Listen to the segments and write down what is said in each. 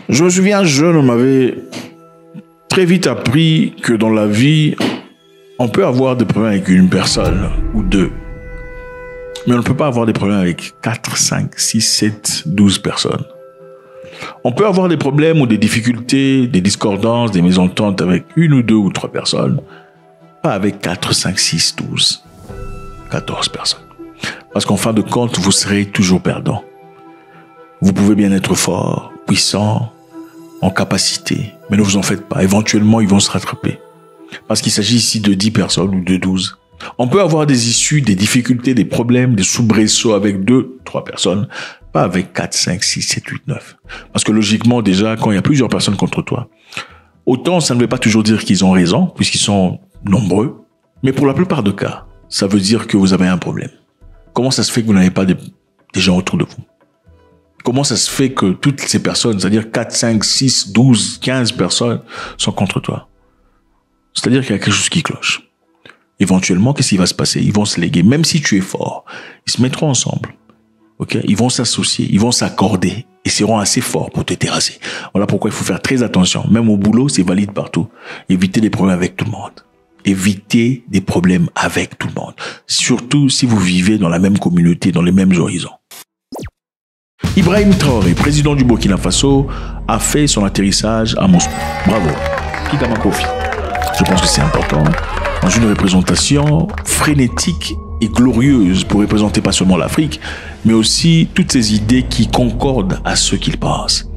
Je me souviens, jeune, on m'avait très vite appris que dans la vie, on peut avoir des problèmes avec une personne ou deux. Mais on ne peut pas avoir des problèmes avec 4, 5, 6, 7, 12 personnes. On peut avoir des problèmes ou des difficultés, des discordances, des mésententes avec une ou deux ou trois personnes. Pas avec 4, 5, 6, 12, 14 personnes. Parce qu'en fin de compte, vous serez toujours perdant. Vous pouvez bien être fort, puissant, en capacité, mais ne vous en faites pas. Éventuellement, ils vont se rattraper. Parce qu'il s'agit ici de 10 personnes ou de 12. On peut avoir des issues, des difficultés, des problèmes, des soubresauts avec 2, 3 personnes, pas avec 4, 5, 6, 7, 8, 9. Parce que logiquement, déjà, quand il y a plusieurs personnes contre toi, autant ça ne veut pas toujours dire qu'ils ont raison, puisqu'ils sont nombreux, mais pour la plupart des cas, ça veut dire que vous avez un problème. Comment ça se fait que vous n'avez pas des gens autour de vous? Comment ça se fait que toutes ces personnes, c'est-à-dire 4, 5, 6, 12, 15 personnes sont contre toi? C'est-à-dire qu'il y a quelque chose qui cloche. Éventuellement, qu'est-ce qui va se passer? Ils vont se léguer. Même si tu es fort, ils se mettront ensemble. Ok? Ils vont s'associer, ils vont s'accorder et seront assez forts pour te terrasser. Voilà pourquoi il faut faire très attention. Même au boulot, c'est valide partout. Évitez des problèmes avec tout le monde. Évitez des problèmes avec tout le monde. Surtout si vous vivez dans la même communauté, dans les mêmes horizons. Ibrahim Traoré, président du Burkina Faso, a fait son atterrissage à Moscou. Bravo. Kitama Kofi. Je pense que c'est important. Dans une représentation frénétique et glorieuse pour représenter pas seulement l'Afrique, mais aussi toutes ces idées qui concordent à ce qu'il pense.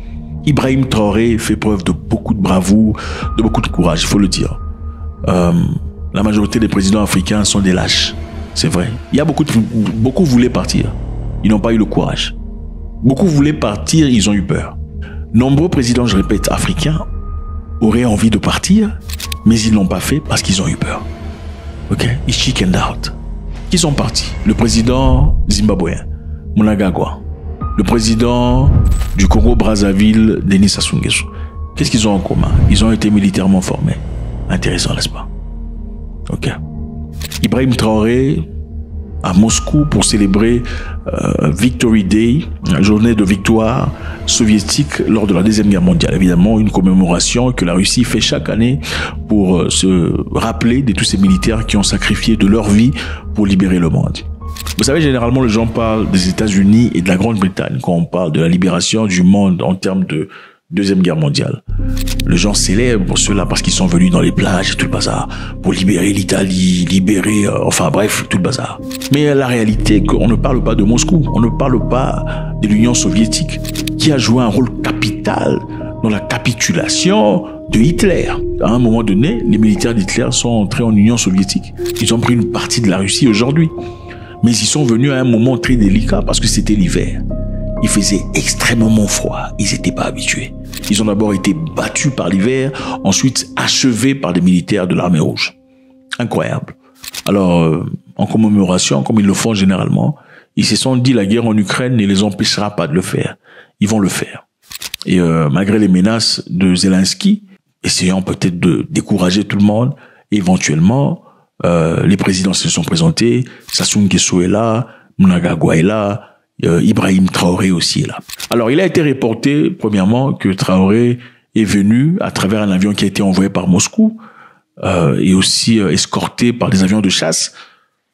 Ibrahim Traoré fait preuve de beaucoup de bravoure, de beaucoup de courage, il faut le dire. La majorité des présidents africains sont des lâches, c'est vrai. Il y a beaucoup voulaient partir, ils n'ont pas eu le courage. Beaucoup voulaient partir, ils ont eu peur. Nombreux présidents, je répète, africains, auraient envie de partir, mais ils ne l'ont pas fait parce qu'ils ont eu peur. Ok? Ils chickened out. Qui sont partis? Le président zimbabwéen, Mnangagwa. Le président du Congo-Brazzaville, Denis Sassou Nguesso. Qu'est-ce qu'ils ont en commun? Ils ont été militairement formés. Intéressant, n'est-ce pas? Ok. Ibrahim Traoré à Moscou pour célébrer Victory Day, la journée de victoire soviétique lors de la Deuxième Guerre mondiale. Évidemment, une commémoration que la Russie fait chaque année pour se rappeler de tous ces militaires qui ont sacrifié de leur vie pour libérer le monde. Vous savez, généralement, les gens parlent des États-Unis et de la Grande-Bretagne quand on parle de la libération du monde en termes de Deuxième Guerre mondiale. Les gens célèbrent cela parce qu'ils sont venus dans les plages et tout le bazar pour libérer l'Italie, enfin bref, tout le bazar. Mais la réalité est qu'on ne parle pas de Moscou, on ne parle pas de l'Union soviétique qui a joué un rôle capital dans la capitulation de Hitler. À un moment donné, les militaires d'Hitler sont entrés en Union soviétique. Ils ont pris une partie de la Russie aujourd'hui. Mais ils sont venus à un moment très délicat parce que c'était l'hiver. Il faisait extrêmement froid. Ils n'étaient pas habitués. Ils ont d'abord été battus par l'hiver, ensuite achevés par des militaires de l'armée rouge. Incroyable. Alors, en commémoration, comme ils le font généralement, ils se sont dit la guerre en Ukraine ne les empêchera pas de le faire. Ils vont le faire. Et malgré les menaces de Zelensky, essayant peut-être de décourager tout le monde, éventuellement, les présidents se sont présentés. Sassou Nguesso est là, Mnangagwa est là, Ibrahim Traoré aussi est là. Alors, il a été reporté, premièrement, que Traoré est venu à travers un avion qui a été envoyé par Moscou et aussi escorté par des avions de chasse.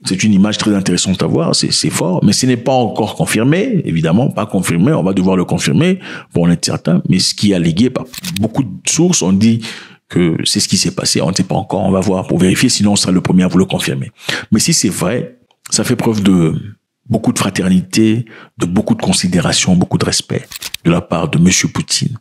C'est une image très intéressante à voir, c'est fort, mais ce n'est pas encore confirmé, évidemment, pas confirmé, on va devoir le confirmer pour en être certain, mais ce qui est allégué par beaucoup de sources, on dit que c'est ce qui s'est passé, on ne sait pas encore, on va voir pour vérifier, sinon on sera le premier à vous le confirmer. Mais si c'est vrai, ça fait preuve de beaucoup de fraternité, de beaucoup de considération, beaucoup de respect de la part de monsieur Poutine.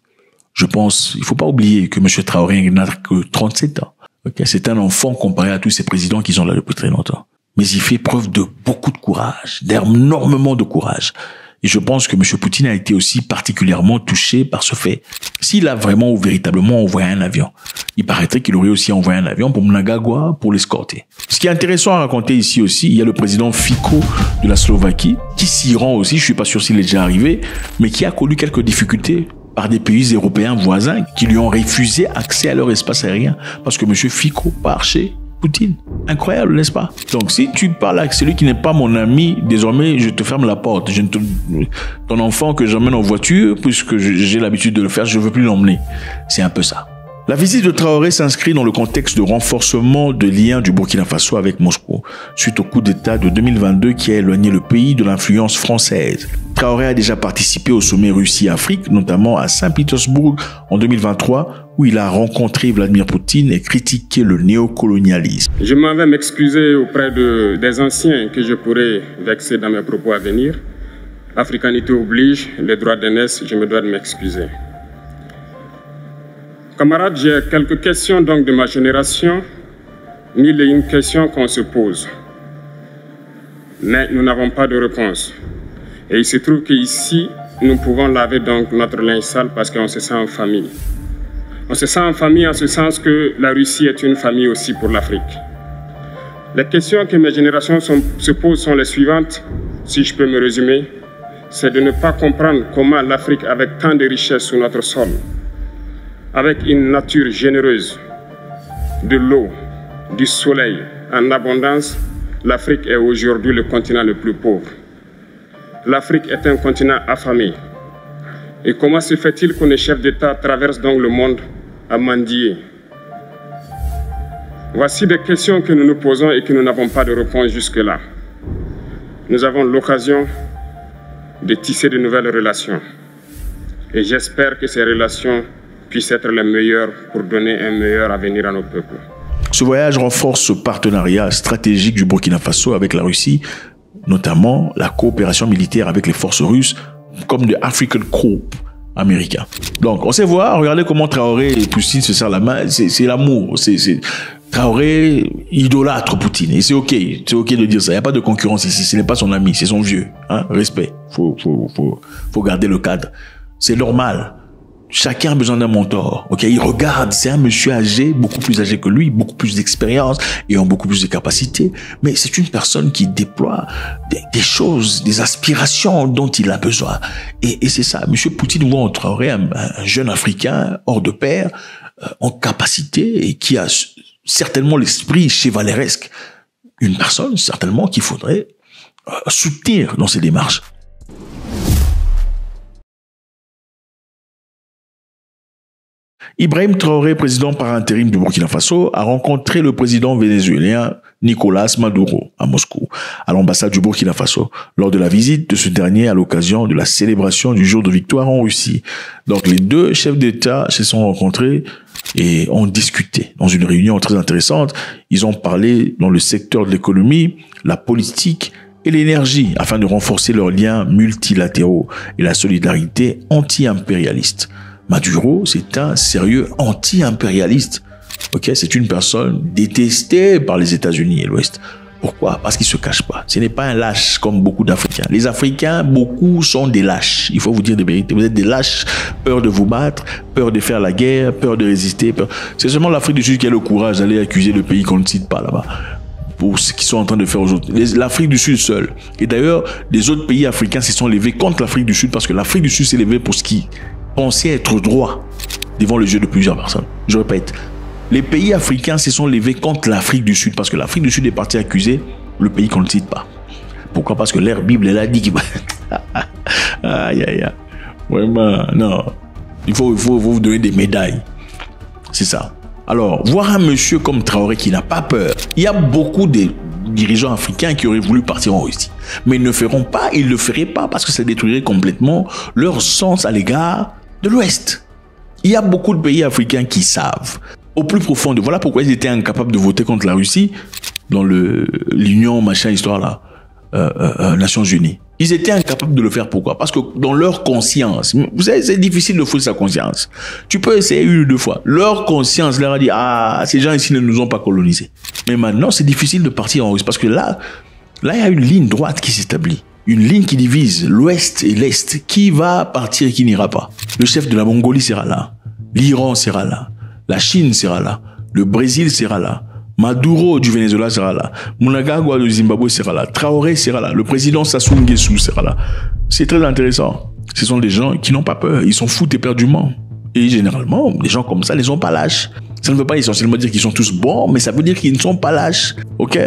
Je pense, il faut pas oublier que monsieur Traoré n'a que 37 ans. Okay? C'est un enfant comparé à tous ces présidents qui sont là depuis très longtemps. Mais il fait preuve de beaucoup de courage, d'énormément de courage. Et je pense que M. Poutine a été aussi particulièrement touché par ce fait. S'il a vraiment ou véritablement envoyé un avion, il paraîtrait qu'il aurait aussi envoyé un avion pour Mnangagwa pour l'escorter. Ce qui est intéressant à raconter ici aussi, il y a le président Fico de la Slovaquie qui s'y rend aussi, je suis pas sûr s'il est déjà arrivé, mais qui a connu quelques difficultés par des pays européens voisins qui lui ont refusé accès à leur espace aérien parce que M. Fico, par chez Poutine. Incroyable, n'est-ce pas? Donc, si tu parles avec celui qui n'est pas mon ami, désormais, je te ferme la porte. Ton enfant que j'emmène en voiture, puisque j'ai l'habitude de le faire, je ne veux plus l'emmener. C'est un peu ça. La visite de Traoré s'inscrit dans le contexte de renforcement de liens du Burkina Faso avec Moscou, suite au coup d'État de 2022 qui a éloigné le pays de l'influence française. Traoré a déjà participé au sommet Russie-Afrique, notamment à Saint-Pétersbourg en 2023, où il a rencontré Vladimir Poutine et critiqué le néocolonialisme. Je m'en vais m'excuser auprès des anciens que je pourrais vexer dans mes propos à venir. Africanité oblige, les droits d'aînesse, je me dois de m'excuser. Camarades, j'ai quelques questions donc de ma génération, mille et une questions qu'on se pose. Mais nous n'avons pas de réponse. Et il se trouve qu'ici, nous pouvons laver donc notre linge sale parce qu'on se sent en famille. On se sent en famille en ce sens que la Russie est une famille aussi pour l'Afrique. Les questions que mes générations se posent sont les suivantes, si je peux me résumer. C'est de ne pas comprendre comment l'Afrique, avec tant de richesses sur notre sol, avec une nature généreuse, de l'eau, du soleil en abondance, l'Afrique est aujourd'hui le continent le plus pauvre. L'Afrique est un continent affamé. Et comment se fait-il que les chefs d'État traversent donc le monde à mendier? Voici des questions que nous nous posons et que nous n'avons pas de réponse jusque-là. Nous avons l'occasion de tisser de nouvelles relations. Et j'espère que ces relations puissent être les meilleures pour donner un meilleur avenir à nos peuples. Ce voyage renforce ce partenariat stratégique du Burkina Faso avec la Russie, notamment la coopération militaire avec les forces russes, comme le African Corps américain. Donc, on sait voir, regardez comment Traoré et Poutine se serrent la main, c'est l'amour. Traoré idolâtre Poutine, et c'est ok de dire ça, il n'y a pas de concurrence ici, ce n'est pas son ami, c'est son vieux. Hein? Respect, faut garder le cadre. C'est normal. Chacun a besoin d'un mentor, ok? Il regarde, c'est un monsieur âgé, beaucoup plus âgé que lui, beaucoup plus d'expérience et en beaucoup plus de capacités. Mais c'est une personne qui déploie des choses, des aspirations dont il a besoin. Et c'est ça. Monsieur Poutine voit en Traoré un jeune Africain hors de pair, en capacité et qui a certainement l'esprit chevaleresque. Une personne, certainement, qu'il faudrait soutenir dans ses démarches. Ibrahim Traoré, président par intérim du Burkina Faso, a rencontré le président vénézuélien Nicolas Maduro à Moscou, à l'ambassade du Burkina Faso, lors de la visite de ce dernier à l'occasion de la célébration du jour de victoire en Russie. Donc les deux chefs d'État se sont rencontrés et ont discuté dans une réunion très intéressante. Ils ont parlé dans le secteur de l'économie, la politique et l'énergie afin de renforcer leurs liens multilatéraux et la solidarité anti-impérialiste. Maduro, c'est un sérieux anti-impérialiste. Ok, c'est une personne détestée par les États-Unis et l'Ouest. Pourquoi? Parce qu'il se cache pas. Ce n'est pas un lâche comme beaucoup d'Africains. Les Africains, beaucoup sont des lâches. Il faut vous dire des vérités. Vous êtes des lâches, peur de vous battre, peur de faire la guerre, peur de résister. C'est seulement l'Afrique du Sud qui a le courage d'aller accuser le pays qu'on ne cite pas là-bas, pour ce qu'ils sont en train de faire aujourd'hui. L'Afrique du Sud seule. Et d'ailleurs, les autres pays africains se sont levés contre l'Afrique du Sud parce que l'Afrique du Sud s'est levée pour ce qui pensait être droit devant les yeux de plusieurs personnes. Je répète, les pays africains se sont levés contre l'Afrique du Sud parce que l'Afrique du Sud est partie accuser le pays qu'on ne cite pas. Pourquoi? Parce que leur Bible, elle a dit qu'il va... Aïe, aïe, aïe. Vraiment, non. Il faut vous donner des médailles. C'est ça. Alors, voir un monsieur comme Traoré qui n'a pas peur, il y a beaucoup de dirigeants africains qui auraient voulu partir en Russie. Mais ils ne feront pas, ils ne le feraient pas parce que ça détruirait complètement leur sens à l'égard de l'Ouest. Il y a beaucoup de pays africains qui savent, au plus profond de... Voilà pourquoi ils étaient incapables de voter contre la Russie dans l'Union, machin, histoire là, Nations Unies. Ils étaient incapables de le faire. Pourquoi? Parce que dans leur conscience, vous savez, c'est difficile de foutre sa conscience. Tu peux essayer une ou deux fois. Leur conscience leur a dit, ah, ces gens ici ne nous ont pas colonisés. Mais maintenant, c'est difficile de partir en Russie parce que là, il y a une ligne droite qui s'établit. Une ligne qui divise l'Ouest et l'Est. Qui va partir et qui n'ira pas? Le chef de la Mongolie sera là. L'Iran sera là. La Chine sera là. Le Brésil sera là. Maduro du Venezuela sera là. Mnangagwa du Zimbabwe sera là. Traoré sera là. Le président Sassou Nguesso sera là. C'est très intéressant. Ce sont des gens qui n'ont pas peur. Ils s'en foutent éperdument. Et généralement, des gens comme ça ne sont pas lâches. Ça ne veut pas essentiellement dire qu'ils sont tous bons, mais ça veut dire qu'ils ne sont pas lâches. Ok?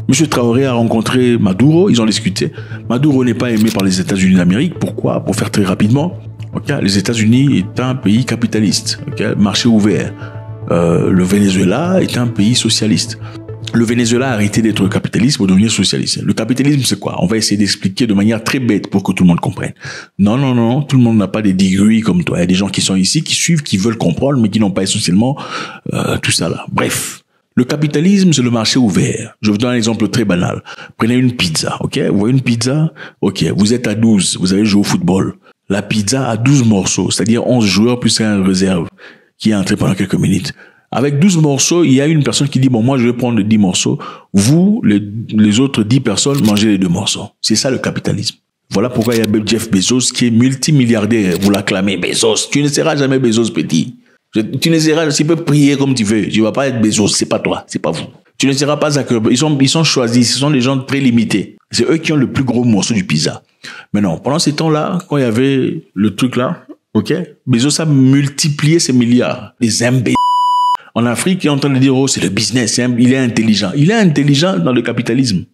Monsieur Traoré a rencontré Maduro, ils ont discuté. Maduro n'est pas aimé par les États-Unis d'Amérique. Pourquoi? Pour faire très rapidement. Ok? Les États-Unis est un pays capitaliste. Ok? Marché ouvert. Le Venezuela est un pays socialiste. Le Venezuela a arrêté d'être capitaliste pour devenir socialiste. Le capitalisme, c'est quoi? On va essayer d'expliquer de manière très bête pour que tout le monde comprenne. Non, tout le monde n'a pas des degrees comme toi. Il y a des gens qui sont ici, qui suivent, qui veulent comprendre, mais qui n'ont pas essentiellement tout ça là. Bref, le capitalisme, c'est le marché ouvert. Je vous donne un exemple très banal. Prenez une pizza, ok? Vous voyez une pizza? Ok, vous êtes à 12, vous avez joué au football. La pizza a 12 morceaux, c'est-à-dire 11 joueurs plus un réserve qui est entré pendant quelques minutes. Avec 12 morceaux, il y a une personne qui dit, bon, moi, je vais prendre 10 morceaux. Vous, les autres 10 personnes, mangez les 2 morceaux. C'est ça, le capitalisme. Voilà pourquoi il y a Jeff Bezos qui est multimilliardaire. Vous l'acclamez, Bezos. Tu ne seras jamais Bezos, petit. Tu ne seras, tu peux prier comme tu veux. Tu vas pas être Bezos. C'est pas toi. C'est pas vous. Tu ne seras pas Zuckerberg. Ils sont choisis. Ce sont des gens très limités. C'est eux qui ont le plus gros morceau du pizza. Mais non, pendant ces temps-là, quand il y avait le truc là, ok, Bezos a multiplié ses milliards. Les imbéciles. En Afrique, il est en train de dire, oh, c'est le business, il est intelligent. Il est intelligent dans le capitalisme.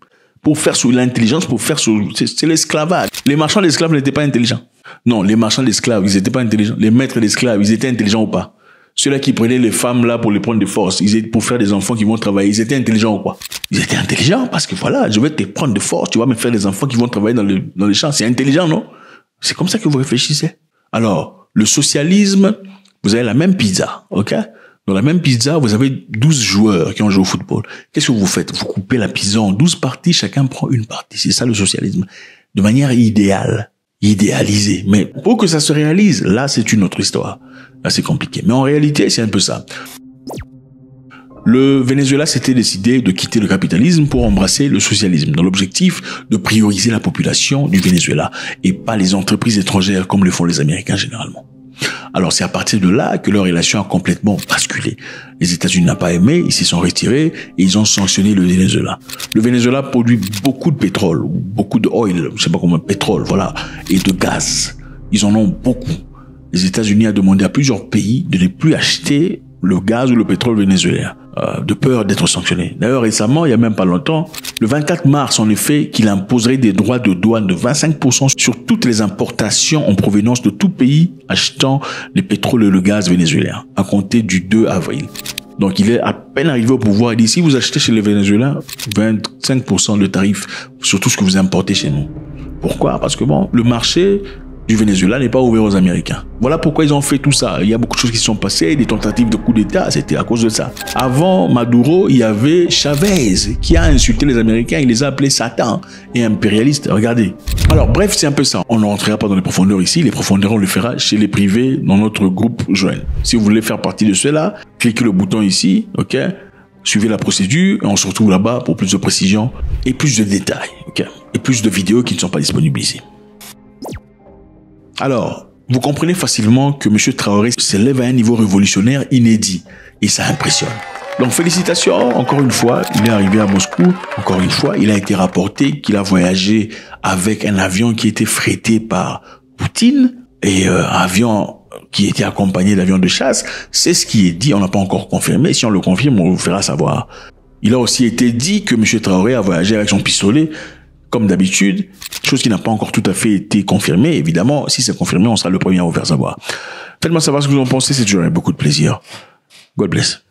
Pour faire sur l'intelligence, c'est l'esclavage. Les marchands d'esclaves n'étaient pas intelligents. Non, les marchands d'esclaves, ils n'étaient pas intelligents. Les maîtres d'esclaves, ils étaient intelligents ou pas? Ceux-là qui prenaient les femmes là pour les prendre de force, pour faire des enfants qui vont travailler, ils étaient intelligents ou pas? Ils étaient intelligents parce que voilà, je vais te prendre de force, tu vas me faire des enfants qui vont travailler dans les champs. C'est intelligent, non? C'est comme ça que vous réfléchissez. Alors, le socialisme, vous avez la même pizza, ok? Dans la même pizza, vous avez 12 joueurs qui ont joué au football. Qu'est-ce que vous faites? Vous coupez la pizza en 12 parties, chacun prend une partie. C'est ça le socialisme. De manière idéale, idéalisée. Mais pour que ça se réalise, là, c'est une autre histoire. Là, c'est compliqué. Mais en réalité, c'est un peu ça. Le Venezuela s'était décidé de quitter le capitalisme pour embrasser le socialisme, dans l'objectif de prioriser la population du Venezuela et pas les entreprises étrangères comme le font les Américains généralement. Alors c'est à partir de là que leur relation a complètement basculé. Les États-Unis n'ont pas aimé, ils s'y sont retirés et ils ont sanctionné le Venezuela. Le Venezuela produit beaucoup de pétrole, beaucoup de oil, je sais pas comment, pétrole, voilà, et de gaz. Ils en ont beaucoup. Les États-Unis ont demandé à plusieurs pays de ne plus acheter le gaz ou le pétrole vénézuélien, de peur d'être sanctionnés. D'ailleurs, récemment, il y a même pas longtemps, le 24 mars, en effet, qu'il imposerait des droits de douane de 25% sur toutes les importations en provenance de tout pays achetant le pétrole et le gaz vénézuélien, à compter du 2 avril. Donc, il est à peine arrivé au pouvoir. Il dit, si vous achetez chez les Vénézuéliens, 25% de tarif sur tout ce que vous importez chez nous. Pourquoi? Parce que bon, le marché du Venezuela n'est pas ouvert aux Américains. Voilà pourquoi ils ont fait tout ça. Il y a beaucoup de choses qui se sont passées, des tentatives de coup d'État, c'était à cause de ça. Avant Maduro, il y avait Chavez qui a insulté les Américains, il les a appelés Satan et impérialistes. Regardez. Alors bref, c'est un peu ça. On ne rentrera pas dans les profondeurs ici, les profondeurs on le fera chez les privés dans notre groupe Join. Si vous voulez faire partie de cela, cliquez le bouton ici, ok? Suivez la procédure et on se retrouve là-bas pour plus de précision et plus de détails, ok? Et plus de vidéos qui ne sont pas disponibles ici. Alors, vous comprenez facilement que M. Traoré s'élève à un niveau révolutionnaire inédit et ça impressionne. Donc félicitations, encore une fois, il est arrivé à Moscou, encore une fois, il a été rapporté qu'il a voyagé avec un avion qui était frété par Poutine et un avion qui était accompagné d'avions de chasse. C'est ce qui est dit, on n'a pas encore confirmé, si on le confirme, on vous fera savoir. Il a aussi été dit que M. Traoré a voyagé avec son pistolet, comme d'habitude, chose qui n'a pas encore tout à fait été confirmée. Évidemment, si c'est confirmé, on sera le premier à vous faire savoir. Faites-moi savoir ce que vous en pensez, c'est toujours avec beaucoup de plaisir. God bless.